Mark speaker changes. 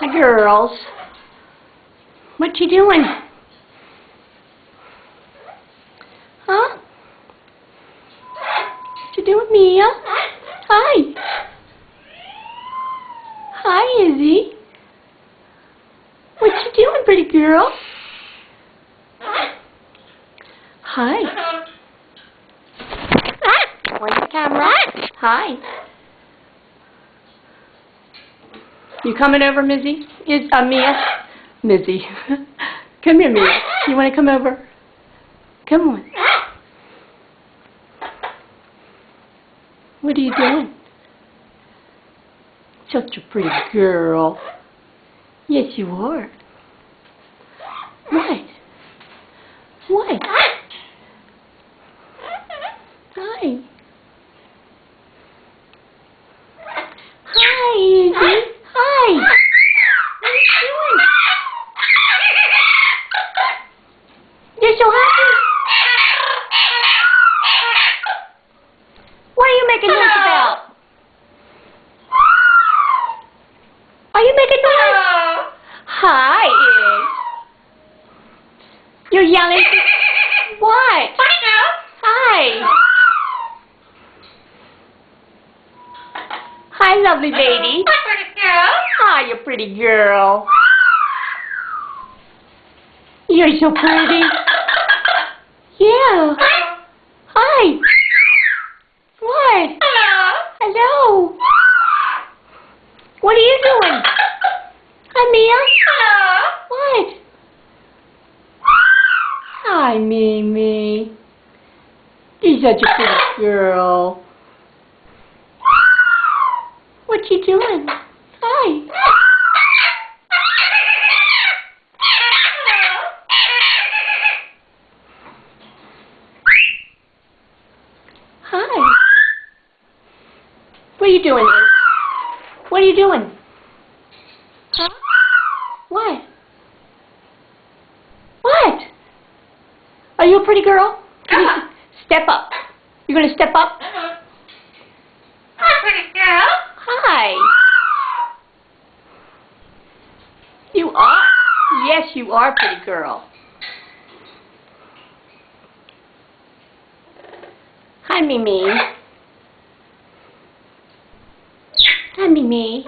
Speaker 1: Hi, girls. What you doing? Huh? What you doing, Mia? Hi. Hi, Izzy. What you doing, pretty girl? Hi. Where's the camera? Hi. You coming over, Mizzy? Mia? Mizzy. Come here, Mia. You want to come over? Come on. What are you doing? Such a pretty girl. Yes, you are. What? What? Hi. Hi, Izzy. Hi. What are you doing? You're so happy. What are you making noise about? Are you making noise? Hi, Iz. You're yelling. What? Hi. Hi, lovely lady. Hi, you pretty girl. You're so pretty. Yeah. Hi. What? Hello. What are you doing? Hi, Mia. What? Hi, Mimi. You're such a pretty girl. What you doing? Hi. Hi. What are you doing, Iz? What are you doing? Huh? What? What? Are you a pretty girl? Can you step up? You're going to step up?
Speaker 2: Hi, pretty girl.
Speaker 1: Hi. You are. Yes, you are a pretty girl. Hi, Mimi. Hi, Mimi.